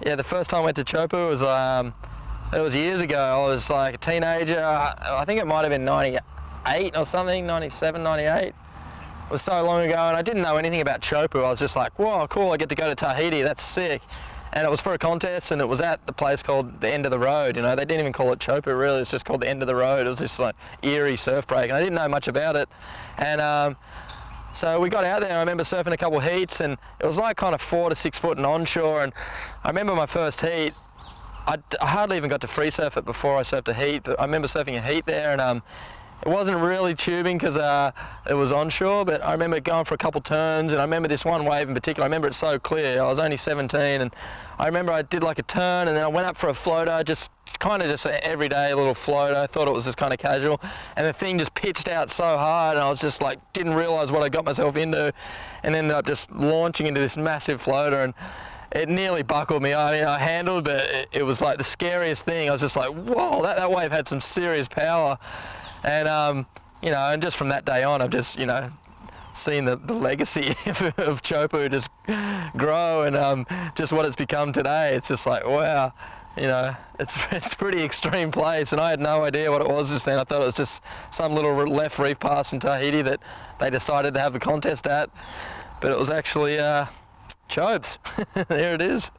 Yeah, the first time I went to Chopu was, it was years ago. I was like a teenager. I think it might have been 98 or something, 97, 98. It was so long ago, and I didn't know anything about Chopu. I was just like, whoa, cool, I get to go to Tahiti, that's sick. And it was for a contest, and it was at the place called the End of the Road. You know, they didn't even call it Chopu, really. It's just called the End of the Road. It was this like eerie surf break, and I didn't know much about it. And so we got out there. I remember surfing a couple heats, and it was like kind of 4 to 6 foot and onshore. And I remember my first heat, I hardly even got to free surf it before I surfed a heat, but I remember surfing a heat there, and it wasn't really tubing because it was onshore, but I remember going for a couple turns, and I remember this one wave in particular. I remember it so clear. I was only 17, and I remember I did like a turn, and then I went up for a floater, just kind of just an everyday little floater. I thought it was just kind of casual, and the thing just pitched out so hard, and I was just like, didn't realize what I got myself into, and ended up just launching into this massive floater, and it nearly buckled me. I mean, I handled, but it was like the scariest thing. I was just like, whoa, that wave had some serious power. And, you know, and just from that day on, I've just, you know, seen the legacy of Chopu just grow, and just what it's become today. It's just like, wow, you know, it's a pretty extreme place, and I had no idea what it was just then. I thought it was just some little left reef pass in Tahiti that they decided to have a contest at, but it was actually Chopes. There it is.